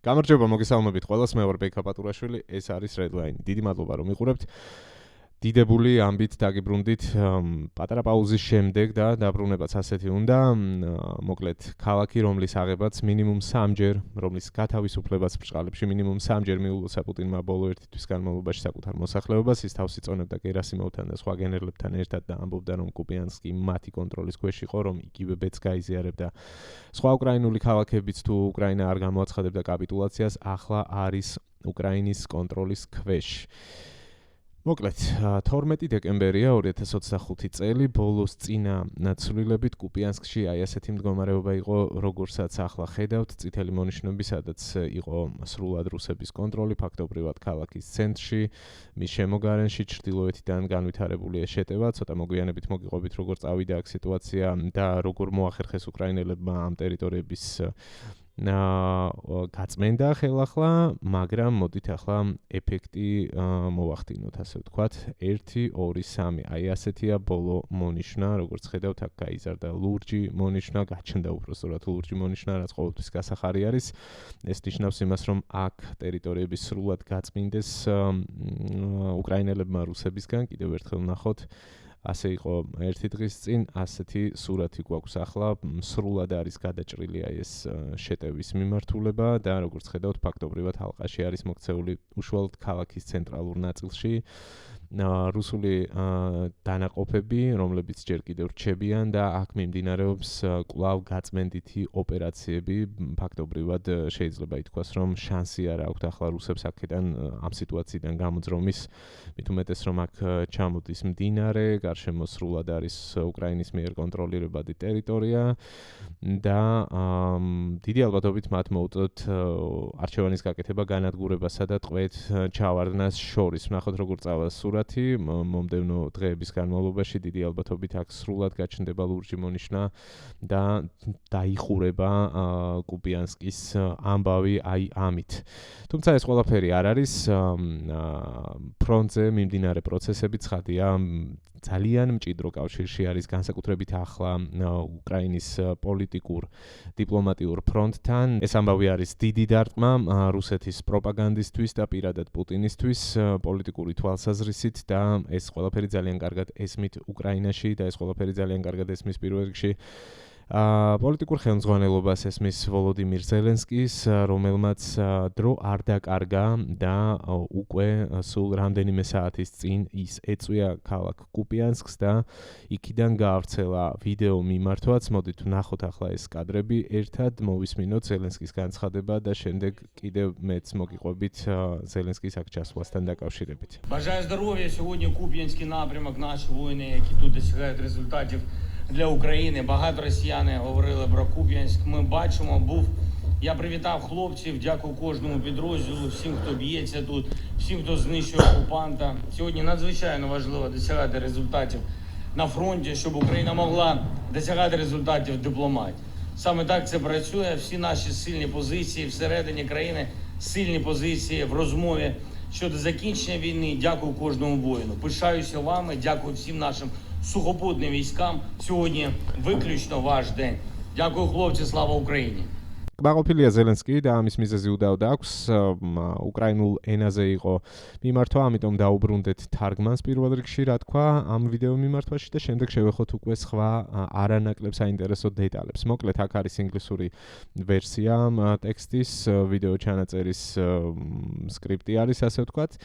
გამარჯობა, მოგესალმებით ყველას, მე ვარ ბექა პატურაშვილი, ეს არის Redline. დიდი მადლობა რომ მიყურებთ. დიდებული ამბით დაგიბრუნდით პატარა პაუზის შემდეგ და დაბრუნებაც ასეთი უნდა. მოკლედ, ქალაქი, რომლის აღებაც მინიმუმ 3ჯერ, რომლის გათავისუფლებაც ბრჭყალებში მინიმუმ 3ჯერ მიულოცა პუტინმა ბოლო ერთი თვის განმავლობაში საკუთარ მოსახლეობას, ის თავს იწონებდა გერასიმოვთან და სხვა გენერლებთან ერთად და ამბობდა, რომ კუპიანსკი მათი კონტროლის ქვეშ იყო, რომ იგივე ბედს გაიზიარებდა. სხვა უკრაინული ქალაქებიც თუ უკრაინა არ გამოაცხადებდა კაპიტულაციას, ახლა არის უკრაინის კონტროლის ქვეშ. მოკლედ, 12 დეკემბერია 2025 წელი, ბოლოს წინა ცვლილებით კუპიანსკში აი ასეთი მდგომარეობა იყო, როგორცაც ახლა ხედავთ, წითელი მონიშნები, სადაც იყო სრულად რუსების კონტროლი, ფაქტობრივად ქალაქის ცენტრში, მის შემოგარენში, ჩრდილოეთიდან განვითარებული შეტევა, ცოტა მოგვიანებით მოგიყვებით, როგორ წავიდა აქ სიტუაცია და როგორ მოახერხეს უკრაინელებმა ამ ტერიტორიების გაწმენდა ხელახლა, მაგრამ მოდით ახლა ეფექტი მოვახდინოთ, ასე ვთქვათ. 1, 2, 3. აი ასეთია ბოლო მონიშნა, როგორც ხედავთ, აქ გაიზარდა ლურჯი მონიშნა, გაჩნდა უბრალოდ ლურჯი მონიშნა, რაც ყოველთვის გასახარი არის. ეს ნიშნავს იმას, რომ აქ ტერიტორიების სრულად გაწმინდეს უკრაინელებმა რუსებისგან, კიდევ ერთხელ ნახოთ. ასე იყო ერთი დღის წინ, ასეთი სურათი გვაქვს ახლა, სრულად არის გადაჭრილი აი ეს შეტევის მიმართულება და როგორც ხედავთ, ფაქტობრივად ალყაში არის მოქცეული უშუალოდ ქალაქის ცენტრალურ ნაწილში. რუსული დანაყოფები, რომლებიც ჯერ კიდევ რჩებიან და აქ მიმდინარეობს კვლავ გაწმენდითი ოპერაციები, ფაქტობრივად შეიძლება ითქვას, რომ შანსი არ აქვთ ახლა რუსებს აქედან ამ სიტუაციიდან გამოძრომის, მით უმეტეს რომ აქ ჩამოდის მდინარე, გარშემო სრულად არის უკრაინის მიერ კონტროლირებადი ტერიტორია და დიდი ალბათობით მათ მოუწოდოთ არჩევანის გაკეთება განადგურებასა და ტყვედ ჩავარდნას შორის. ვნახოთ როგორ წავა სურათი, მომდევნო დღეების განმავლობაში დიდი ალბათობით აქ სრულად გაჩნდება ლურჯი მონიშნა და დაიხურება კუპიანსკის ამბავი აი ამით. თუმცა ეს ყველაფერი არ არის ფრონტზე მიმდინარე პროცესები ცხადია, ძალიან მჭიდრო კავშირში არის განსაკუთრებით ახლა უკრაინის პოლიტიკურ დიპლომატიურ ფრონტთან. ეს ამბავი არის დიდი დარტყმა რუსეთის პროპაგანდისტვის და პირადად პუტინისთვის პოლიტიკური თვალსაზრისით და ეს ყველაფერი ძალიან კარგად ესმით უკრაინაში და ეს ყველაფერი ძალიან კარგად ესმის პირველ რიგში პოლიტიკურ ხელმძღვანელობას ესმის ვოლოდიმირ ზელენსკის, რომელმაც დრო არ დაკარგა და უკვე სულ რამდენიმე საათის წინ ის ეწვია ქალაქ კუპიანსკს და იქიდან გაავრცელა ვიდეო მიმართვაც. მოდით ვნახოთ ახლა ეს კადრები, ერთად მოვისმინოთ ზელენსკის განცხადება და შემდეგ კიდევ მეც მოგიყვებით ზელენსკის აქ ჩასვლასთან დაკავშირებით. Бажаю здоров'я. Сьогодні Куп'янський напрямок, наші воїни, які тут досягають результатів для України. Багато росіяни говорили про Куп'янськ. Ми бачимо, я привітав хлопців, дякую кожному підрозділу, всім, хто б'ється тут, всім, хто знищує окупанта. Сьогодні надзвичайно важливо досягати результатів на фронті, щоб Україна могла досягати результатів в дипломатії. Саме так це працює. Всі наші сильні позиції всередині країни, сильні позиції в розмові щодо закінчення війни. Дякую кожному воїну. Пишаюся вами, дякую всім нашим сухопутним військам. Сьогодні виключно ваш день. Дякую, хлопці, слава Україні! კმაყოფილია ზელენსკი და ამის მიზეზი უდავდა აქვს. უკრაინულ ენაზე იყო მიმართვა, ამიტომ დაუბრუნდეთ თარგმანს პირველ რიგში, რა თქვა ამ ვიდეო მიმართვაში და შემდეგ შევეხოთ უკვე სხვა არანაკლებ საინტერესო დეტალებს. მოკლედ, აქ არის ინგლისური ვერსია ტექსტის, ვიდეო ჩანაწერის სკრიპტი არის, ასე ვთქვათ.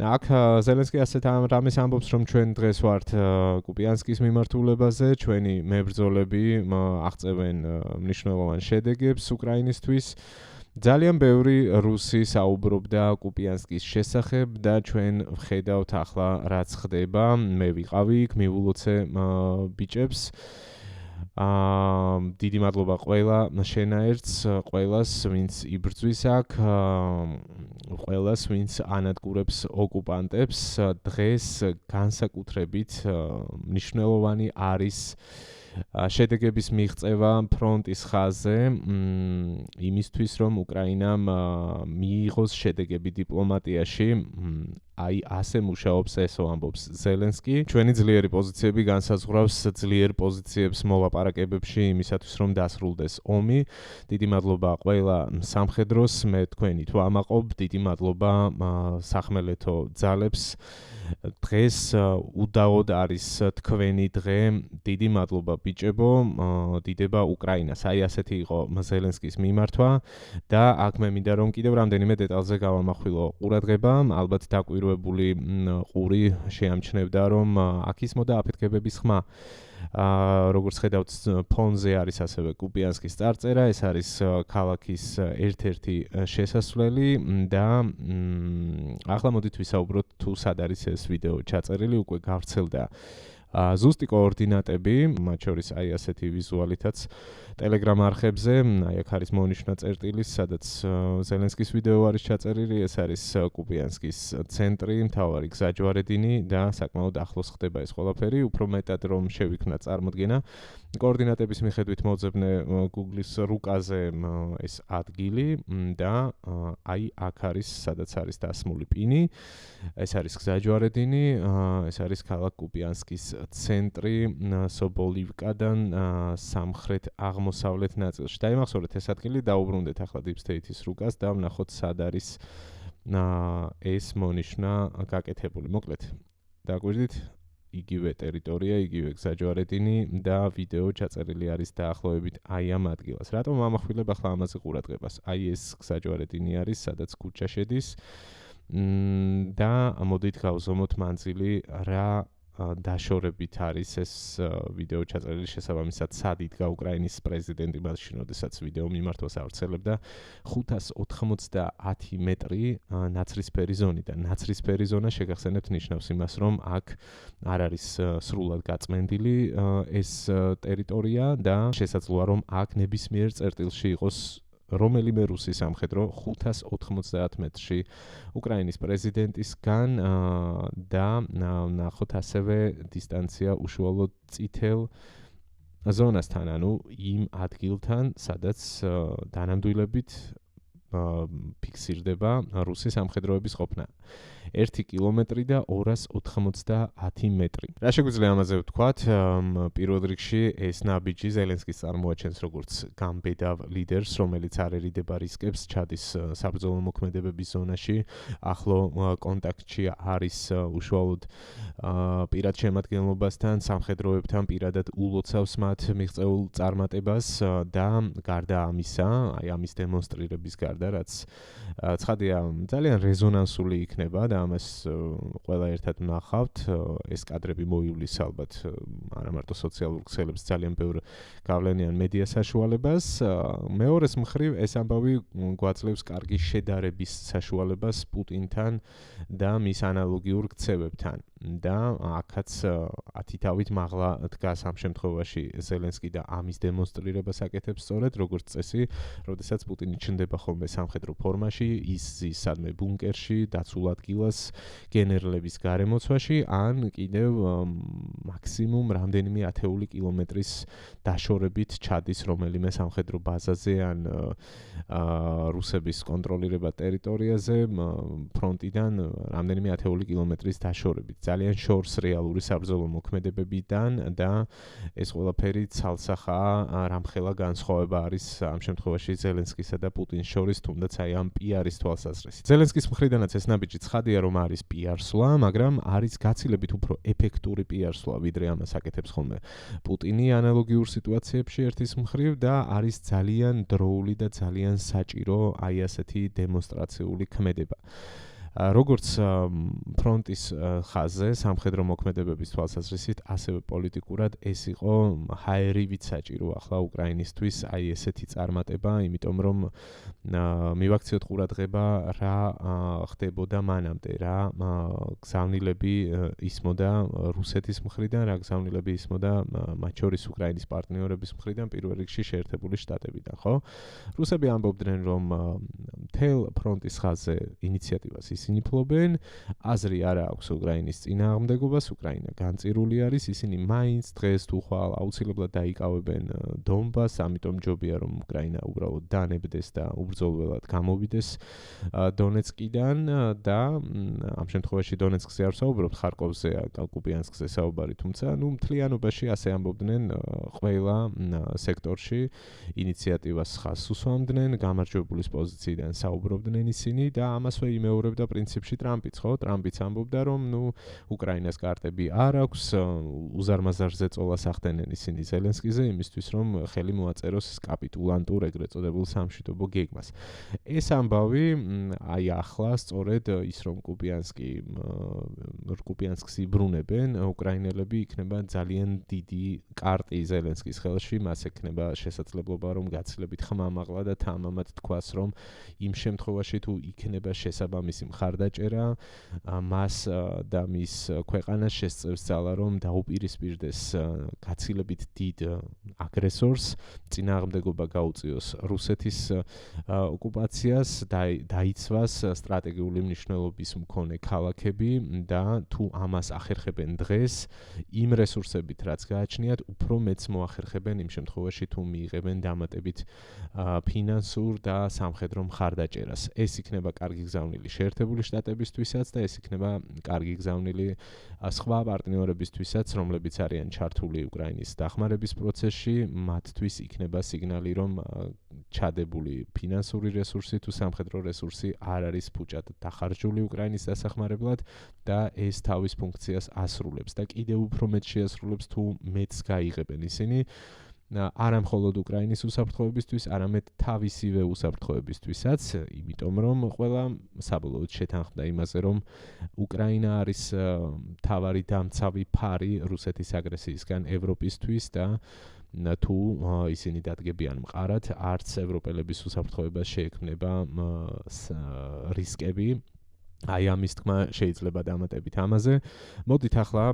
აქ ზელენსკი ასეთ რამეს ამბობს, რომ ჩვენ დღეს ვართ კუპიანსკის მიმართულებაზე, ჩვენი მებრძოლები აღწევენ მნიშვნელოვან შედეგებს უკრაინისთვის. ძალიან ბევრი რუსი საუბრობდა კუპიანსკის შესახებ და ჩვენ ვხედავთ ახლა რაც ხდება. მე ვიყავი იქ, მივულოცე ბიჭებს. დიდი მადლობა ყველა შენაერთს, ყველას, ვინც იბრძვის აქ, ყველას, ვინც ანადგურებს ოკუპანტებს. დღეს განსაკუთრებით მნიშვნელოვანი არის შედეგების მიღწევა ფრონტის ხაზზე იმისთვის რომ უკრაინამ მიიღოს შედეგები დიპლომატიაში აი ასე მუშაობს ესო ამბობს ზელენსკი ჩვენი ძლიერი პოზიციები განსაზღვრავს ძლიერ პოზიციებს მოლაპარაკებებში იმისათვის რომ დასრულდეს ომი დიდი მადლობა ყველა სამხედროს მე თქვენით ვამაყობ დიდი მადლობა სახმელეთო ძალებს დღეს უდაოდ არის თქვენი დღე დიდი მადლობა ბიჭებო დიდება უკრაინას აი ასეთი იყო ზელენსკის მიმართვა და აქ მე მინდა რომ კიდევ რამდენიმე დეტალზე გავამახვილო ყურადღება ალბათ დაკვირვებული ყური შეამჩნევდა რომ აქ ისმოდა აფეთქებების ხმა როგორც ხედავთ ფონზე არის ასევე კუპიანსკის წარწერა ეს არის ქალაქის ერთ-ერთი შესასვლელი და ახლა მოდით ვისაუბროთ თუ სად არის ეს ვიდეო ჩაწერილი უკვე გავრცელდა ზუსტი კოორდინატები მათ შორის აი ასეთი ვიზუალითაც Telegram არხებზე აი აქ არის მონიშნა წერტილი სადაც ზელენსკის ვიდეო არის ჩაწერილი ეს არის კუპიანსკის ცენტრი მთავარი გზაჯვარედინი და საკმაოდ ახლოს ხდება ეს ყველაფერი უფრო მეტად რომ შევიქმნა წარმოდგენა კოორდინატების მიხედვით მოძებნე Google-ის რუკაზე ეს ადგილი და აი აქ არის სადაც არის დასმული პინი ეს არის გზაჯვარედინი ეს არის ქალაქ კუპიანსკის ცენტრი სობოლივკადან სამხრეთ აღმოსავლეთ ნაწილში. დაიმახსოვრეთ ეს ადგილი, დაუბრუნდეთ ახლა Deep State-ის რუკას და ვნახოთ სად არის ეს მონიშნა გაკეთებული. მოკლედ, დაგვირდით იგივე ტერიტორია, იგივე გზაჯვარედინი და ვიდეო ჩაწერილი არის დაახლოებით აი ამ ადგილას. რატომ ამახვილებ ახლა ამაზე ყურადღებას? აი ეს გზაჯვარედინი არის, სადაც ქუჩა შედის და მოდით გავზომოთ მანძილი რა დაშორებით არის ეს ვიდეო ჩაწერილი შესაბამისად სად იდგა უკრაინის პრეზიდენტი მაშინ როდესაც ვიდეო მიმართვას ავრცელებდა 590 მეტრი ნაცრისფერი ზონიდან ნაცრისფერი ზონა შეგახსენებთ ნიშნავს იმას რომ აქ არ არის სრულად გაწმენდილი ეს ტერიტორია და შესაძლოა რომ აქ ნებისმიერ წერტილში იყოს რომელიმე რუსი სამხედრო 590 მეტრში უკრაინის პრეზიდენტისგან და ნახოთ ასევე დისტანცია უშუალოდ წითელ ზონასთან, ანუ იმ ადგილთან, სადაც დანამდვილებით ფიქსირდება რუსი სამხედროების ყოფნა. 1 კილომეტრი და 290 მეტრი. რა შეგვიძლია ამაზე ვთქვათ? პირველ რიგში ეს ნაბიჯი ზელენსკის წარმოაჩენს როგორც გამბედავ ლიდერს, რომელიც არ ერიდება რისკებს, ჩადის საბრძოლო მოქმედებების ზონაში, ახლო კონტაქტში არის უშუალოდ პირად შემადგენლობასთან, სამხედროებთან პირადად ულოცავს მათ მიღწეულ წარმატებას და გარდა ამისა, აი ამის დემონსტრირების გარდა, რაც ცხადია, ძალიან რეზონანსული იქნება და ამას ყველა ერთად ვნახავთ. ეს კადრები მოივლის ალბათ არა მარტო სოციალურ ქსელებს, ძალიან ბევრ გავლენიან მედია საშუალებას. მეორეს მხრივ ეს ამბავი გვაძლევს კარგი შედარების საშუალებას პუტინთან და მის ანალოგიურ ქცევებთან. და აქაც 10 თავით მაღლა დგას ამ შემთხვევაში ზელენსკი და ამის დემონსტრირებას აკეთებს სწორედ როგორც წესი, როდესაც პუტინი ჩნდება ხოლმე სამხედრო ფორმაში, ის ზის სადმე ბუნკერში, დაცულ ადგილას, გენერლების გარემოცვაში, ან კიდევ მაქსიმუმ რამდენიმე ათეული კილომეტრის დაშორებით ჩადის რომელიმე სამხედრო ბაზაზე ან რუსების კონტროლირებად ტერიტორიაზე ფრონტიდან რამდენიმე ათეული კილომეტრის დაშორებით. ძალიან შორს რეალური საბრძოლო მოქმედებებიდან და ეს ყველაფერი ცალსახაა რამხელა განსხვავება არის ამ შემთხვევაში ზელენსკისა და პუტინის შორის, თუნდაც აი ამ პიარის თვალსაზრისით. ზელენსკის მხრიდანაც ეს ნაბიჯი ცხადია რომ არის პიარსვლა, მაგრამ არის გაცილებით უფრო ეფექტური პიარსვლა, ვიდრე ამას აკეთებს ხოლმე პუტინი ანალოგიურ სიტუაციებში ერთის მხრივ და არის ძალიან დროული და ძალიან საჭირო აი ასეთი დემონსტრაციული ქმედება. როგორც ფრონტის ხაზზე სამხედრო მოქმედებების თვალსაზრისით, ასევე პოლიტიკურად ეს იყო ჰაერივით საჭირო ახლა უკრაინისთვის აი ესეთი წარმატება, იმიტომ რომ მივაქციოთ ყურადღება რა ხდებოდა მანამდე, რა გზავნილები ისმოდა რუსეთის მხრიდან, რა გზავნილები ისმოდა მათ შორის უკრაინის პარტნიორების მხრიდან, პირველ რიგში შეერთებული შტატებიდან, ხო? რუსები ამბობდნენ, რომ მთელ ფრონტის ხაზზე ინიციატივას ისინი ფლობენ, აზრი არ აქვს უკრაინის წინააღმდეგობას, უკრაინა განწირული არის, ისინი მაინც დღეს თუ ხვალ აუცილებლად დაიკავებენ დონბასს, ამიტომ ჯობია რომ უკრაინა უბრალოდ დანებდეს და უბრძოლველად გამოვიდეს დონეცკიდან და ამ შემთხვევაში დონეცკზე არ ვსაუბრობთ, ხარკოვზეა და კუპიანსკზე საუბარი, თუმცა მთლიანობაში ასე ამბობდნენ ყველა სექტორში ინიციატივას ხაზს უსვამდნენ, გამარჯვებულის პოზიციიდან საუბრობდნენ ისინი და ამასვე იმეორებდა პრინციპში ტრამპიც, ხო? ტრამპიც ამბობდა რომ უკრაინას კარტები არ აქვს, უზარმაზარზე წოლას ახდენენ ისინი ზელენსკიზე იმისთვის რომ ხელი მოაწეროს კაპიტულანტურ ეგრეთ წოდებულ სამშვიდობო გეგმას. ეს ამბავი აი ახლა სწორედ ის რომ კუპიანსკს იბრუნებენ, უკრაინელები იქნება ძალიან დიდი კარტი ზელენსკის ხელში, მას ექნება შესაძლებლობა რომ გაცილებით ხმამაღლა და თამამად თქვას რომ იმ შემთხვევაში თუ იქნება შესაბამისი მხარდაჭერა, მას და მის ქვეყანას შესწევს ძალა რომ დაუპირისპირდეს გაცილებით დიდ აგრესორს, წინააღმდეგობა გაუწიოს რუსეთის ოკუპაციას, დაიცვას სტრატეგიული მნიშვნელობის მქონე ქალაქები და თუ ამას ახერხებენ დღეს, იმ რესურსებით რაც გააჩნიათ, უფრო მეც მოახერხებენ იმ შემთხვევაში თუ მიიღებენ დამატებით ფინანსურ და სამხედრო მხარდაჭერას. ეს იქნება კარგი გზავნილი შეერთებული შტატებისთვისაც და ეს იქნება კარგი გზავნილი სხვა პარტნიორებისთვისაც, რომლებიც არიან ჩართული უკრაინის დახმარების პროცესში, მათთვის იქნება სიგნალი, რომ ჩადებული ფინანსური რესურსი თუ სამხედრო რესურსი არ არის ფუჭად დახარჯული უკრაინის დასახმარებლად და ეს თავის ფუნქციას ასრულებს და კიდევ უფრო მეტ შეასრულებს თუ მეც გაიღებენ ისინი არა მხოლოდ უკრაინის უსაფრთხოებისთვის, არამედ თავისივე უსაფრთხოებისთვისაც, იმიტომ რომ ყველა საბოლოოდ შეთანხმდა იმაზე, რომ უკრაინა არის მთავარი დამცავი ფარი რუსეთის აგრესიისგან ევროპისთვის და თუ ისინი დადგებიან მყარად, არც ევროპელების უსაფრთხოებას შეექმნება რისკები. აი ამის თქმა შეიძლება დამატებით ამაზე. მოდით ახლა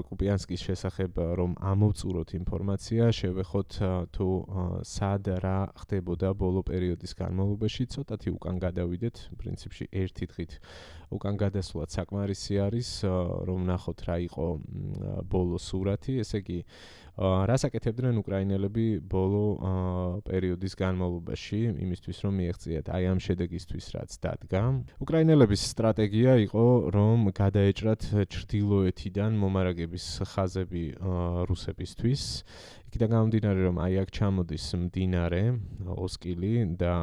კუპიანსკის შესახებ რომ ამოვწუროთ ინფორმაცია, შევეხოთ თუ სად რა ხდებოდა ბოლო პერიოდის განმავლობაში, ცოტათი უკან გადავიდეთ, პრინციპში ერთი დღით უკან გადასვლაც საკმარისი არის, რომ ნახოთ რა იყო ბოლო სურათი, ესე იგი რას აკეთებდნენ უკრაინელები ბოლო პერიოდის განმავლობაში, იმისთვის რომ მიეღწიათ აი ამ შედეგისთვის რაც დადგა. უკრაინელების სტრატეგია იყო, რომ გადაეჭრათ ჩრდილოეთიდან მომარაგების ხაზები რუსებისთვის. იქიდან გამომდინარე, რომ აი აქ ჩამოდის მდინარე ოსკილი და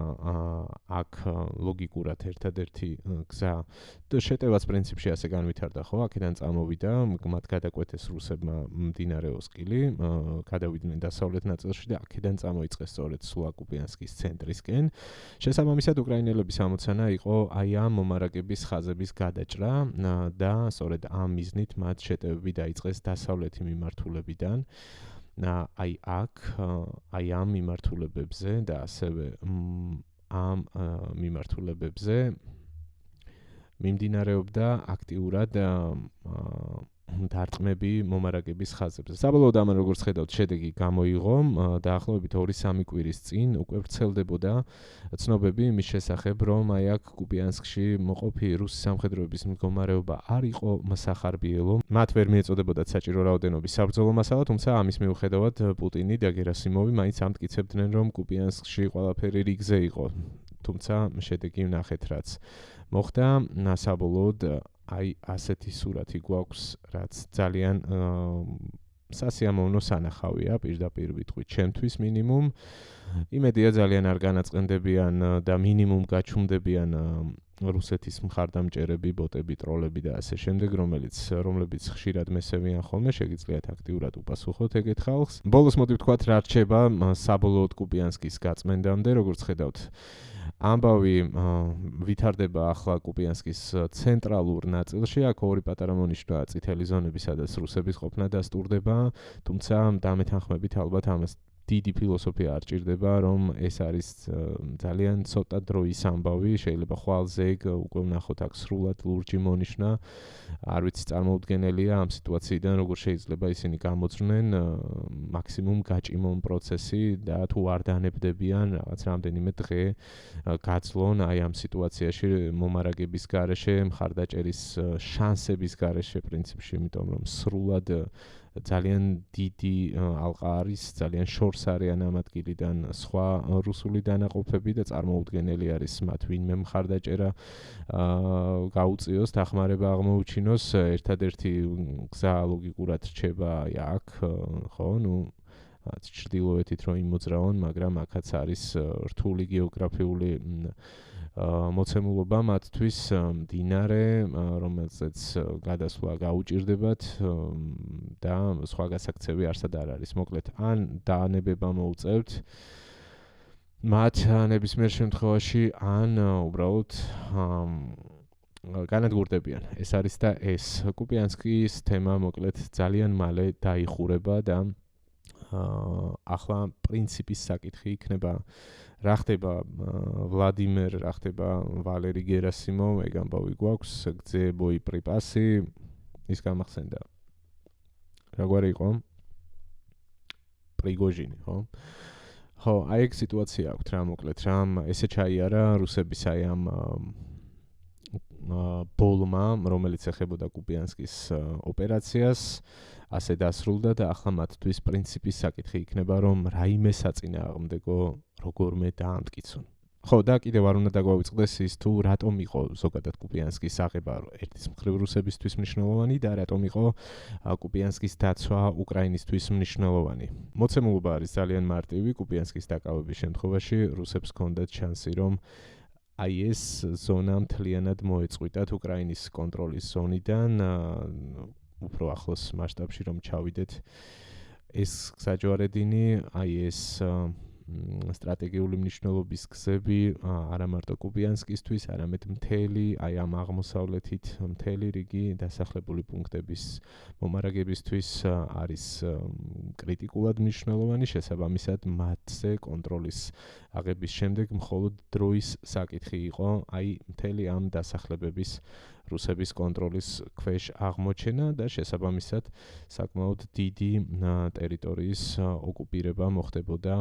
აქ ლოგიკურად ერთადერთი გზა შეტევაც პრინციპში ასე განვითარდა, ხო? აქედან წამოვიდა, მათ გადაკვეთეს რუსებმა მდინარე ოსკილი, გადავიდნენ დასავლეთ ნაწილში და აქედან წამოიწყეს სწორედ სულ კუპიანსკის ცენტრისკენ. შესაბამისად, უკრაინელების ამოცანა იყო აი ამ მომარაგების ხაზების გადაჭრა და სწორედ ამ მიზნით მათ შეტევები დაიწყეს დასავლეთი მიმართულებიდან. აი აქ, აი ამ მიმართულებებზე და ასევე ამ მიმართულებებზე მიმდინარეობდა აქტიურად დარტყმები მომარაგების ხაზებზე. საბოლოოდ ამან როგორც ხედავთ, შედეგი გამოიღო, დაახლოებით 2-3 კვირის წინ უკვე ვრცელდებოდა ცნობები იმის შესახებ, რომ აი აქ კუპიანსკში მოყოფი რუსი სამხედროების მდგომარეობა არ იყო მსახარბიელო. მათ ვერ მიეწოდებოდათ საჭირო რაოდენობის საბრძოლო მასალა, თუმცა ამის მიუხედავად პუტინი და გერასიმოვი მაინც ამტკიცებდნენ, რომ კუპიანსკში ყველაფერი რიგზე იყო. თუმცა შედეგი ვნახეთ რაც მოხდა, საბოლოოდ აი ასეთი სურათი გვაქვს, რაც ძალიან სასიამოვნო სანახავია, პირდაპირ ვიტყვით, ჩემთვის მინიმუმ. იმედია ძალიან არ განაწყენდებიან და მინიმუმ გაჩუმდებიან რუსეთის მხარდამჭერები, ბოტები, ტროლები და ასე შემდეგ, რომლებიც ხშირად მესევიან ხოლმე, შეგიძლიათ აქტიურად უპასუხოთ ეგეთ ხალხს. ბოლოს მოდი ვთქვათ, რა რჩება საბოლოოდ კუპიანსკის გაწმენდამდე, როგორც ხედავთ. ამბავი ვითარდება ახლა კუპიანსკის ცენტრალურ ნაწილში, აქ ორი პატარა მონიშნვა წითელი ზონები, სადაც რუსების ყოფნა დასტურდება, თუმცა დამეთანხმებით ალბათ ამას დიდი ფილოსოფია არ ჭირდება, რომ ეს არის ძალიან ცოტა დროის ამბავი, შეიძლება ხვალ ზეგ უკვე ვნახოთ აქ სრულად ლურჯი მონიშნა, არ ვიცი წარმოუდგენელია ამ სიტუაციიდან როგორ შეიძლება ისინი გამოძრნენ მაქსიმუმ გაჭიმონ პროცესი და თუ არ დანებდებიან რაღაც რამდენიმე დღე გაძლონ აი ამ სიტუაციაში მომარაგების გარეშე, მხარდაჭერის შანსების გარეშე პრინციპში, იმიტომ რომ სრულად ძალიან დიდი ალყა არის, ძალიან შორს არიან ამ ადგილიდან სხვა რუსული დანაყოფები და წარმოუდგენელი არის მათ ვინმე მხარდაჭერა გაუწიოს, დახმარება აღმოუჩინოს. ერთადერთი გზა ლოგიკურად რჩება აი აქ, ხო, ჩრდილოეთით რომ იმოძრავონ, მაგრამ აქაც არის რთული გეოგრაფიული მოცემულობა მათთვის, მდინარე, რომელზეც გადასვლა გაუჭირდებათ და სხვა გასაქცევი არსად არ არის. მოკლედ, ან დაანებება მოუწევთ მათ ნებისმიერ შემთხვევაში, ან უბრალოდ განადგურდებიან. ეს არის და ეს. კუპიანსკის თემა მოკლედ ძალიან მალე დაიხურება და ახლა პრინციპის საკითხი იქნება რა ხდება ვლადიმერ, რა ხდება ვალერი გერასიმოვ, ეგ ამბავი გვაქვს, გძე ბოიპრიპასი, ის გამახსენდა. რაგვარი იყო? პრიგოჟინი, ხო? ხო, აი ეგ სიტუაცია აქვს რა მოკლედ, რა ესე ჩაიარა რუსების აი ამ ბოლმა, რომელიც ეხებოდა კუპიანსკის ოპერაციას, ასე დასრულდა და ახლა მათთვის პრინციპის საკითხი იქნება, რომ რაიმე საწინააღმდეგო როგორმე დაამტკიცონ. ხო, და კიდევ არ უნდა დაგვავიწყდეს ის თუ რატომ იყო ზოგადად კუპიანსკის აღება ერთის მხრივ რუსებისთვის მნიშვნელოვანი და რატომ იყო კუპიანსკის დაცვა უკრაინისთვის მნიშვნელოვანი. მოცემულობა არის ძალიან მარტივი, კუპიანსკის დაკავების შემთხვევაში რუსებს ჰქონდათ შანსი, რომ აი ეს ზონა მთლიანად მოეწყვიტათ უკრაინის კონტროლის ზონიდან, უფრო ახლოს მასშტაბში რომ ჩავიდეთ. ეს გზაჯვარედინი, აი ეს სტრატეგიული მნიშვნელობის გზები არა მარტო კუპიანსკისთვის, არამედ მთელი აი ამ აღმოსავლეთით მთელი რიგი დასახლებული პუნქტების მომარაგებისთვის არის კრიტიკულად მნიშვნელოვანი, შესაბამისად მათზე კონტროლის აღების შემდეგ მხოლოდ დროის საკითხი იყო აი მთელი ამ დასახლებების რუსების კონტროლის ქვეშ აღმოჩენა და შესაბამისად საკმაოდ დიდი ტერიტორიის ოკუპირება მოხდებოდა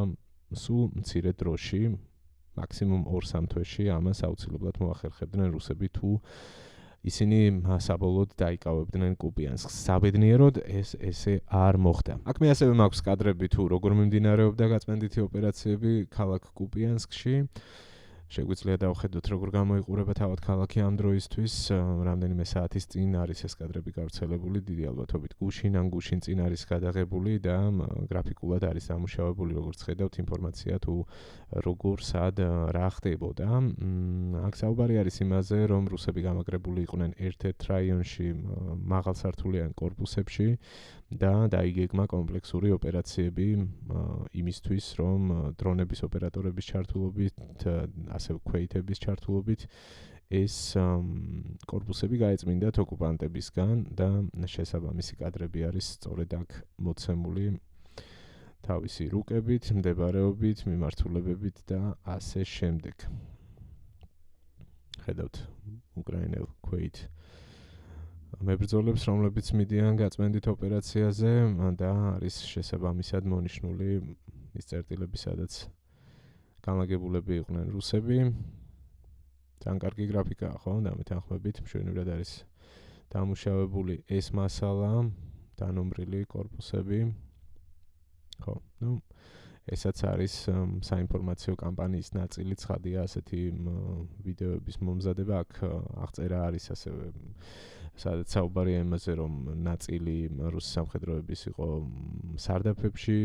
სულ მცირე დროში, მაქსიმუმ 2-3 თვეში ამას აუცილებლად მოახერხებდნენ რუსები თუ ისინი საბოლოოდ დაიკავებდნენ კუპიანსკს. საბედნიეროდ ესე არ მოხდა. აქ მე ასევე მაქვს კადრები თუ როგორ მიმდინარეობდა გაწმენდითი ოპერაციები ქალაქ კუპიანსკში. შეგვიძლია დავხედოთ როგორ გამოიყურება თავად ქალაქი ამ დროისთვის, რამდენიმე საათის წინ არის ეს კადრები გავრცელებული, დიდი ალბათობით გუშინ ან გუშინ წინ არის გადაღებული და გრაფიკულად არის დამუშავებული, როგორც ხედავთ ინფორმაცია თუ როგორ სად რა ხდებოდა. აქ საუბარი არის იმაზე, რომ რუსები გამაგრებული იყვნენ ერთ-ერთ რაიონში მაღალსართულიან კორპუსებში და დაიგეგმა კომპლექსური ოპერაციები იმისთვის, რომ დრონების ოპერატორების ჩართულობით, ასევე ქვეითების ჩართულობით ეს კორპუსები გაეწმინდათ ოკუპანტებისგან და შესაბამისი კადრები არის სწორედ აქ მოცემული თავისი რუკებით, მდებარეობით, მიმართულებებით და ასე შემდეგ. ხედავთ უკრაინელ ქვეით მებრძოლებს, რომლებიც მიდიან გაწმენდით ოპერაციაზე და არის შესაბამისად მონიშნული ის წერტილები, სადაც განლაგებულები იყვნენ რუსები. ძალიან კარგი გრაფიკაა, ხო? დამეთანხმებით, მშვენივრად არის დამუშავებული ეს მასალა, დანომრილი კორპუსები. ხო, ესაც არის საინფორმაციო კამპანიის ნაწილი, ცხადია ასეთი ვიდეოების მომზადება. აქ აღწერა არის ასევე სადაც საუბარია იმაზე, რომ ნაწილი რუსი სამხედროების იყო სარდაფებში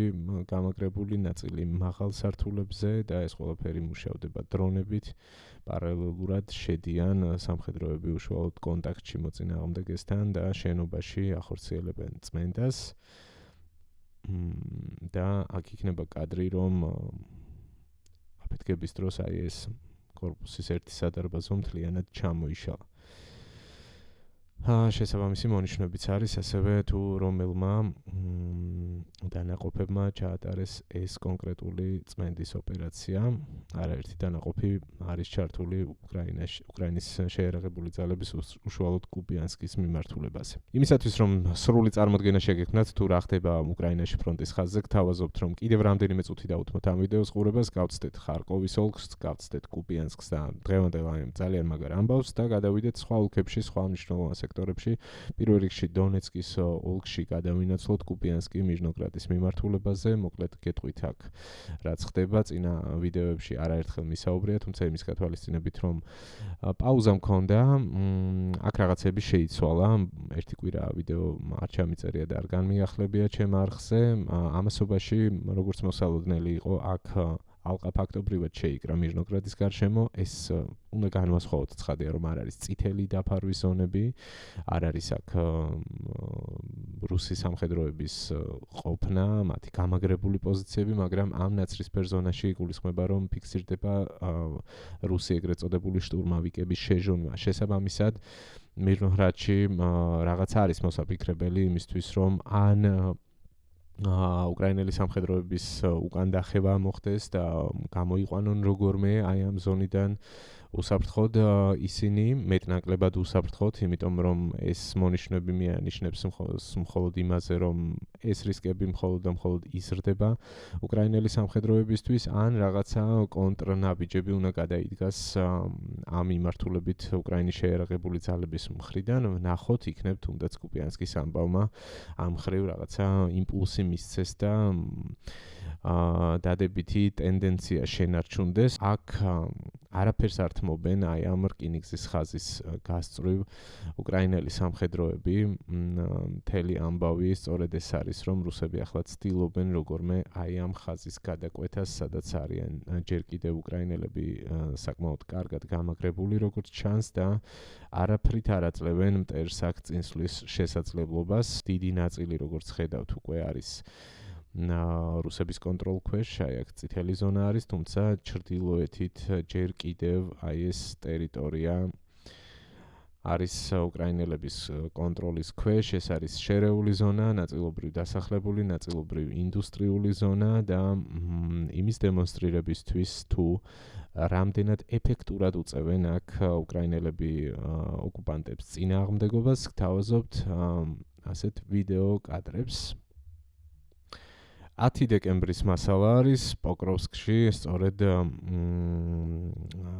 გამაგრებული, ნაწილი მაღალ სართულებზე და ეს ყველაფერი მუშავდება დრონებით. პარალელურად შედიან სამხედროები უშუალოდ კონტაქტში მოწინააღმდეგესთან და შენობაში ახორციელებენ წმენდას. და აქ იქნება კადრი, რომ აფეთქების დროს აი ეს კორპუსის ერთი სადარბაზო მთლიანად ჩამოიშალა. შესაბამისი მონიშნებიც არის ასევე თუ რომელმა დანაყოფებმა ჩაატარეს ეს კონკრეტული წმენდის ოპერაცია. არაერთი დანაყოფი არის ჩართული უკრაინის შეიარაღებული ძალების უშუალოდ კუპიანსკის მიმართულებაზე. იმისათვის რომ სრული წარმოდგენა შეგექმნათ თუ რა ხდება უკრაინაში ფრონტის ხაზზე, გთავაზობთ რომ კიდევ რამდენიმე წუთი დავუთმოთ ამ ვიდეოს ყურებას, გავცდეთ ხარკოვის ოლქს, გავცდეთ კუპიანსკს და დღევანდელ ამ ძალიან მაგარ ამბავს და გადავიდეთ სხვა ოლქებში, სხვა მნიშვნელოვან სექტორებში, პირველ რიგში დონეცკის ოლქში გადავინაცვლოთ კუპიანსკი მიჟნოგრადის მიმართულებაზე, მოკლედ გეტყვით აქ რაც ხდება, წინა ვიდეოებში არაერთხელ მისაუბრია, თუმცა იმის გათვალისწინებით რომ პაუზა მქონდა, აქ რაღაცები შეიცვალა, ერთი კვირა ვიდეო არ ჩამიწერია და არ განმიახლებია ჩემ არხზე, ამასობაში როგორც მოსალოდნელი იყო აქ ალყა ფაქტობრივად შეიკრა მიჟნოგრადის გარშემო, ეს უნდა განვასხვაოთ ცხადია რომ არ არის წითელი დაფარვის ზონები, არ არის აქ რუსი სამხედროების ყოფნა, მათი გამაგრებული პოზიციები, მაგრამ ამ ნაცრისფერ ზონაში იგულისხმება რომ ფიქსირდება რუსი ეგრეთ წოდებული შტურმავიკების შეჟონა. შესაბამისად, მიჟნოგრადში რაღაც არის მოსაფიქრებელი იმისთვის რომ ან უკრაინელი სამხედროების უკან დახევა მოხდეს და გამოიყვანონ როგორმე აი ამ ზონიდან უსაფრთხოდ ისინი მეტნაკლებად უსაფრთხოდ, იმიტომ რომ ეს მონიშნები მიანიშნებს მხოლოდ იმაზე, რომ ეს რისკები მხოლოდ და მხოლოდ იზრდება უკრაინელი სამხედროებისთვის, ან რაღაცა კონტრნაბიჯები უნდა გადაიდგას ამ მიმართულებით უკრაინის შეიარაღებული ძალების მხრიდან, ნახოთ იქნებ თუნდაც კუპიანსკის ამბავმა ამ მხრივ რაღაცა იმპულსი მისცეს და დადებითი ტენდენცია შენარჩუნდეს. აქ არაფერს არ თმობენ აი ამ რკინიგზის ხაზის გასწვრივ უკრაინელი სამხედროები, მთელი ამბავი სწორედ ეს არის, რომ რუსები ახლა ცდილობენ როგორმე აი ამ ხაზის გადაკვეთას, სადაც არიან ჯერ კიდევ უკრაინელები საკმაოდ კარგად გამაგრებული, როგორც ჩანს და არაფრით არ აძლევენ მტერს აქ წინსვლის შესაძლებლობას. დიდი ნაწილი, როგორც ხედავთ, უკვე არის რუსების კონტროლ ქვეშ, აი აქ წითელი ზონა არის, თუმცა ჩრდილოეთით ჯერ კიდევ აი ეს ტერიტორია არის უკრაინელების კონტროლის ქვეშ, ეს არის შერეული ზონა, ნაწილობრივ დასახლებული, ნაწილობრივ ინდუსტრიული ზონა და იმის დემონსტრირებისთვის თუ რამდენად ეფექტურად უწევენ აქ უკრაინელები ოკუპანტებს წინააღმდეგობას, გთავაზობთ ასეთ ვიდეო კადრებს. 10 დეკემბრის მასალა არის პოკროვსკში, სწორედ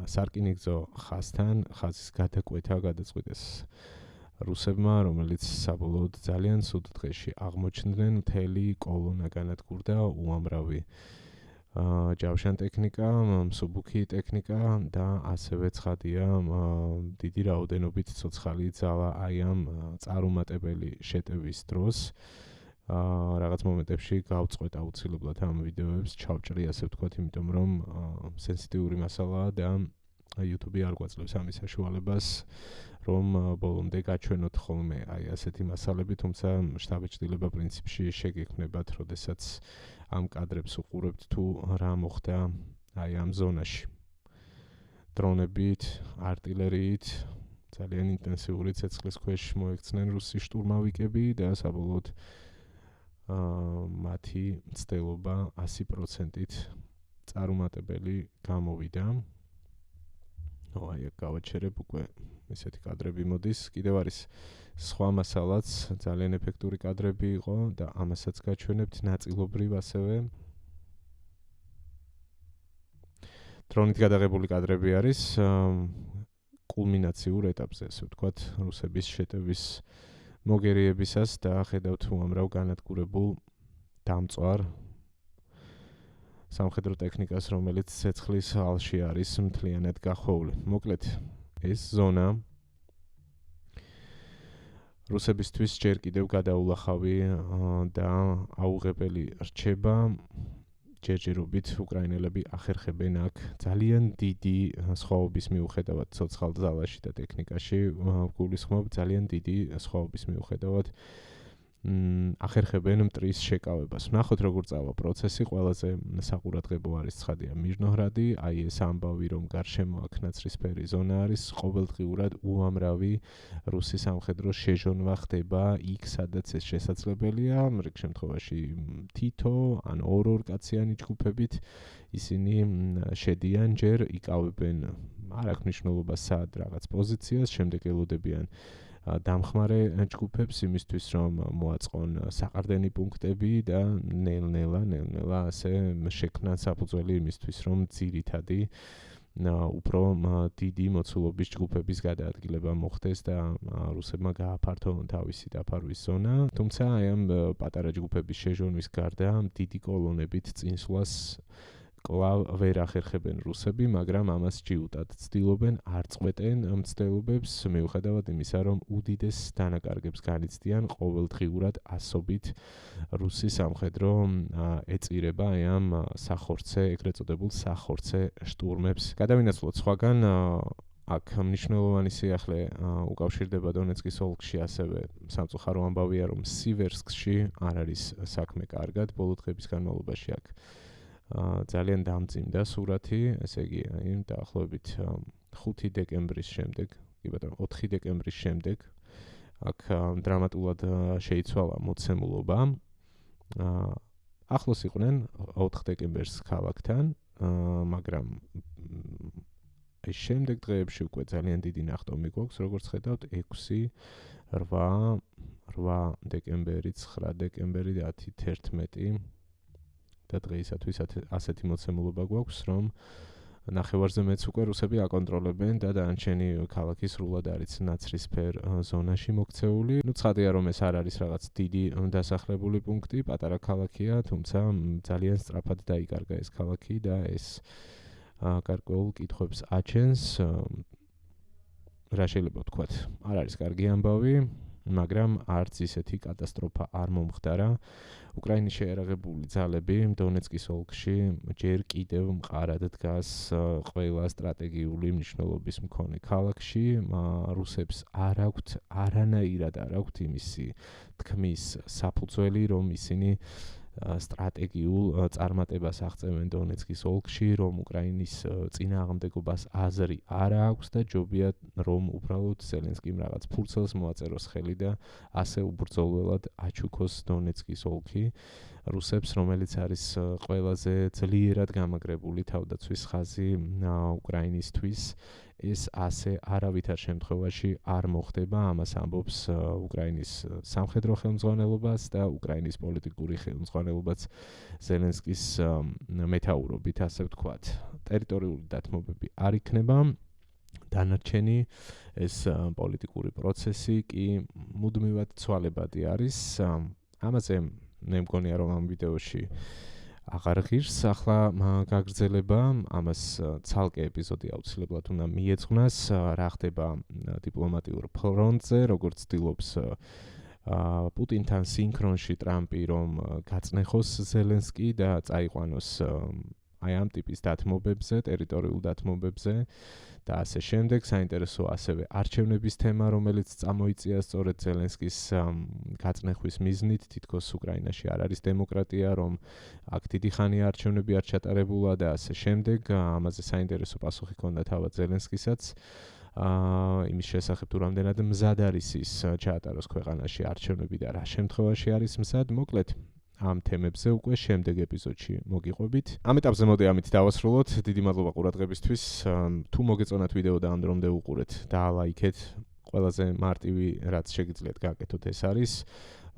სარკინიგზო ხაზთან, ხაზის გადაკვეთა გადაწყვიტეს რუსებმა, რომელიც საბოლოოდ ძალიან ცუდ დღეში აღმოჩნდნენ, მთელი კოლონა განადგურდა, უამრავი ჯავშან ტექნიკა, მსუბუქი ტექნიკა და ასევე ცხადია დიდი რაოდენობით ცოცხალი ძალა აი ამ წარუმატებელი შეტევის დროს. რაღაც მომენტებში გავწყვეტ აუცილებლად ამ ვიდეოებს ჩავჭრი, ასე ვთქვათ, იმიტომ რომ სენსიტიური მასალაა და YouTube არ გვაძლევს ამის საშუალებას, რომ ბოლომდე გაჩვენოთ ხოლმე აი ასეთი მასალები, თუმცა შთაბეჭდილება პრინციპში შეგექმნებათ, როდესაც ამ კადრებს უყურებთ თუ რა მოხდა აი ამ ზონაში. დრონებით, артиლერიით ძალიან ინტენსიური ცეცხლის ქვეშ მოექცნენ რუსი შტურმავიკები და საბოლოოდ მათი მცდელობა 100%-ით წარუმატებელი გამოვიდა. აი აქ გავაჩერებ უკვე ესეთი კადრები მოდის. კიდევ არის სხვა მასალაც, ძალიან ეფექტური კადრები იყო და ამასაც გაჩვენებთ ნაწილობრივ ასევე. დრონით გადაღებული კადრები არის კულმინაციურ ეტაპზე, ასე ვთქვათ, რუსების შეტევის მოგერიებისას და ხედავთ უამრავ განადგურებულ დამწვარ სამხედრო ტექნიკას, რომელიც ცეცხლის ალში არის მთლიანად გახვეული. მოკლედ, ეს ზონა რუსებისთვის ჯერ კიდევ გადაულახავი და აუღებელი რჩება. ჯერჯერობით უკრაინელები ახერხებენ აქ ძალიან დიდი სხვაობის მიუხედავად ცოცხალ ძალაში და ტექნიკაში, გულისხმობ ძალიან დიდი სხვაობის მიუხედავად ახერხებენ მტრის შეკავებას. ნახოთ როგორ წავა პროცესი, ყველაზე საყურადღებო არის ცხადია მირნოჰრადი, აი ეს ამბავი რომ გარშემო აქ ნაცრისფერი ზონა არის, ყოველდღიურად უამრავი რუსი სამხედრო შეჟონვა ხდება იქ, სადაც ეს შესაძლებელია, რიგ შემთხვევაში თითო ან ორ კაციანი ჯგუფებით ისინი შედიან ჯერ იკავებენ არ აქვს მნიშვნელობა სად რაღაც პოზიციას, შემდეგ ელოდებიან დამხმარე ჯგუფებს იმისთვის რომ მოაწყონ საყრდენი პუნქტები და ნელ-ნელა ასე შექმნან საფუძველი იმისთვის რომ ძირითადი უფრო დიდი მოცულობის ჯგუფების გადაადგილება მოხდეს და რუსებმა გააფართოვონ თავისი დაფარვის ზონა. თუმცა აი ამ პატარა ჯგუფების შეჟონვის გარდა დიდი კოლონებით წინსვლას კვლავ ვერ ახერხებენ რუსები, მაგრამ ამას ჭიუტად ცდილობენ, არ წყვეტენ მცდელობებს, მიუხედავად იმისა, რომ უდიდეს დანაკარგებს განიცდიან ყოველდღიურად ასობით რუსი სამხედრო ეწირება აი ამ სახორცე, ეგრეთ წოდებულ სახორცე შტურმებს. გადავინაცვლოთ სხვაგან აქ მნიშვნელოვანი სიახლე უკავშირდება დონეცკის ოლქში, ასევე სამწუხარო ამბავია, რომ სივერსკში არ არის საქმე კარგად, ბოლო დღების განმავლობაში აქ ძალიან დამძიმდა სურათი, ესე იგი, აი დაახლოებით 5 დეკემბრის შემდეგ, კი ბატონო, 4 დეკემბრის შემდეგ აქ დრამატულად შეიცვალა მოცემულობა. ახლოს იყვნენ 4 დეკემბერს ქალაქთან, მაგრამ აი შემდეგ დღეებში უკვე ძალიან დიდი ნახტომი გვაქვს, როგორც ხედავთ, 6, 8 დეკემბერი, 9 დეკემბერი, 10, 11 და დღეისათვის ასეთი მოცემულობა გვაქვს, რომ ნახევარზე მეც უკვე რუსები აკონტროლებენ და დანარჩენი ქალაქი სრულად არის ნაცრისფერ ზონაში მოქცეული. ცხადია, რომ ეს არ არის რაღაც დიდი დასახლებული პუნქტი, პატარა ქალაქია, თუმცა ძალიან სწრაფად დაიკარგა ეს ქალაქი და ეს გარკვეულ კითხვებს აჩენს. რა შეიძლება ვთქვათ? არ არის კარგი ამბავი, მაგრამ არც ისეთი კატასტროფა არ მომხდარა. უკრაინის შეიარაღებული ძალები დონეცკის ოლქში ჯერ კიდევ მყარად დგას ყველა სტრატეგიული მნიშვნელობის მქონე ქალაქში. რუსებს არანაირად არ აქვთ იმისი თქმის საფუძველი, რომ ისინი სტრატეგიულ წარმატებას აღწევენ დონეცკის ოლქში, რომ უკრაინის წინააღმდეგობას აზრი არ აქვს და ჯობია რომ უბრალოდ ზელენსკიმ რაღაც ფურცელს მოაწეროს ხელი და ასე უბრძოლველად აჩუქოს დონეცკის ოლქი რუსებს, რომელიც არის ყველაზე ძლიერად გამაგრებული თავდაცვის ხაზი უკრაინისთვის. ეს ასე არავითარ შემთხვევაში არ მოხდება, ამას ამბობს უკრაინის სამხედრო ხელმძღვანელობას და უკრაინის პოლიტიკური ხელმძღვანელობაც ზელენსკის მეთაურობით, ასე ვთქვათ. ტერიტორიული დათმობები არ იქნება. დანარჩენი ეს პოლიტიკური პროცესი კი მუდმივად ცვალებადი არის. ამაზე მე მგონია, რომ ამ ვიდეოში აღარ ღირს, ახლა გაგრძელება, ამას ცალკე ეპიზოდი აუცილებლად უნდა მიეძღვნას, რა ხდება დიპლომატიურ ფრონტზე, როგორც ცდილობს პუტინთან სინქრონში ტრამპი, რომ გაწნეხოს ზელენსკი და წაიყვანოს აი ამ ტიპის დათმობებზე, ტერიტორიულ დათმობებზე და ასე შემდეგ. საინტერესო ასევე არჩევნების თემა, რომელიც წამოიწია სწორედ ზელენსკის გაწნეხვის მიზნით, თითქოს უკრაინაში არ არის დემოკრატია, რომ აქ დიდი ხანია არჩევნები არ ჩატარებულა და ასე შემდეგ. ამაზე საინტერესო პასუხი ჰქონდა თავად ზელენსკისაც. იმის შესახებ თუ რამდენად მზად არის ის ჩაატაროს ქვეყანაში არჩევნები და რა შემთხვევაში არის მზად, მოკლედ ამ თემებზე უკვე შემდეგ ეპიზოდში მოგიყვებით. ამ ეტაპზე მოდი ამით დავასრულოთ. დიდი მადლობა ყურადღებისთვის. თუ მოგეწონათ ვიდეო და ამ დრომდე უყურეთ, დაალაიქეთ. ყველაზე მარტივი რაც შეგიძლიათ გააკეთოთ ეს არის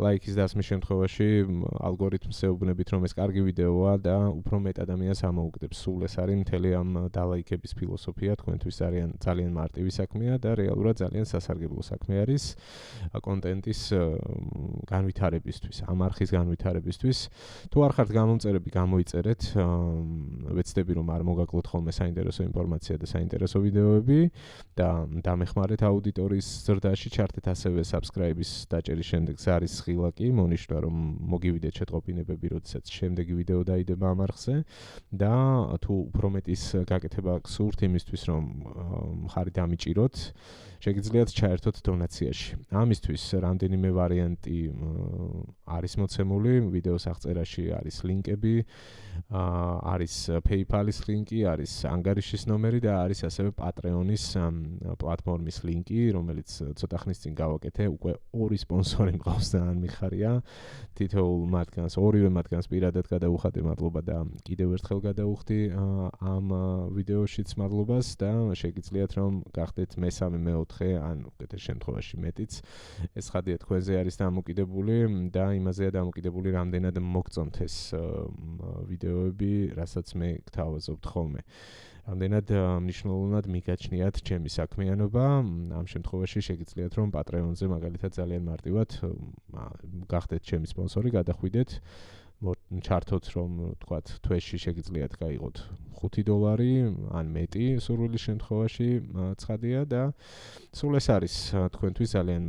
ლაიქის დასმის შემთხვევაში ალგორითმს ეუბნებით, რომ ეს კარგი ვიდეოა და უფრო მეტ ადამიანს ამოუგდებს. სულ ეს არის მთელი ამ დალაიქების ფილოსოფია, თქვენთვის ძალიან მარტივი საქმეა და რეალურად ძალიან სასარგებლო საქმე არის კონტენტის განვითარებისთვის, ამ არხის განვითარებისთვის. თუ არ ხართ გამომწერები, გამოიწერეთ. ვეცდები რომ არ მოგაკლოთ ხოლმე საინტერესო ინფორმაცია და საინტერესო ვიდეოები და დამეხმარეთ აუდიტორიის ზრდაში, ჩართეთ ასევე subscribe-ის დაჭერის შემდეგ არის ხილაკი, მონიშნა რომ მოგივიდეთ შეტყობინებები, როდესაც შემდეგი ვიდეო დაიდება ამ არხზე და თუ უფრო მეტის გაკეთება გსურთ იმისთვის, რომ მხარი დამიჭიროთ, შეგიძლიათ ჩაერთოთ დონაციაში. ამისთვის რამდენიმე ვარიანტი არის მოცემული, ვიდეოს აღწერაში არის ლინკები, არის PayPal-ის ლინკი, არის ანგარიშის ნომერი და არის ასევე Patreon-ის პლატფორმის ლინკი, რომელიც ცოტა ხნის წინ გავაკეთე, უკვე 2 სპონსორი მყავს და ან მიხარია. თითოეულ მათგანს, ორივე მათგანს პირადად გადაუხადე მადლობა და კიდევ ერთხელ გადაუხდი ამ ვიდეოშიც მადლობას და შეგიძლიათ რომ გახდეთ მესამე, მეოთხე, ან უკეთეს შემთხვევაში მეტიც. ეს ხადია თქვენზე არის დამოკიდებული და იმაზეა დამოკიდებული, რამდენად მოგწონთ ეს ვიდეოები, რასაც მე გთავაზობთ ხოლმე. რამდენად მნიშვნელოვნად მიგაჩნიათ ჩემი საქმიანობა, ამ შემთხვევაში შეგიძლიათ რომ Patreon-ზე მაგალითად ძალიან მარტივად გახდეთ ჩემი სპონსორი, გადახვიდეთ, ჩართოთ რომ თქვათ თვეში შეგიძლიათ გაიღოთ $5 ან მეტი სურვილის შემთხვევაში ცხადია და სულ ეს არის თქვენთვის ძალიან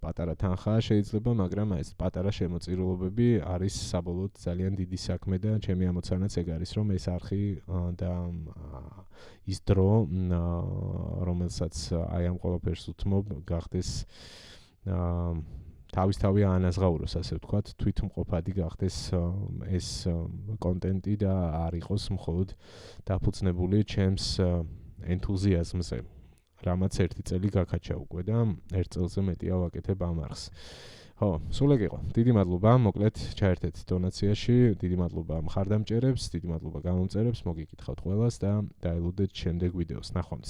პატარა თანხაა შეიძლება, მაგრამ ეს პატარა შემოწირულობები არის საბოლოოდ ძალიან დიდი საქმე და ჩემი ამოცანაც ეგ არის რომ ეს არხი და ის დრო რომელსაც აი ამ ყველაფერს უთმობ გახდეს თავისთავი ანაზღაუროს, ასე ვთქვათ, თვითმყოფადი გახდეს ეს კონტენტი და არ იყოს მხოლოდ დაფუძნებული ჩემს ენთუზიაზმზე. რამაც 1 წელი გაქაჩა უკვე და 1 წელზე მეტია ვაკეთებ ამ არხს. ხო, სულ ეგ იყო. დიდი მადლობა, მოკლედ ჩაერთეთ დონაციაში, დიდი მადლობა მხარდამჭერებს, დიდი მადლობა გამომწერებს, მოგიკითხავთ ყველას და დაელოდეთ შემდეგ ვიდეოს. ნახვამდის.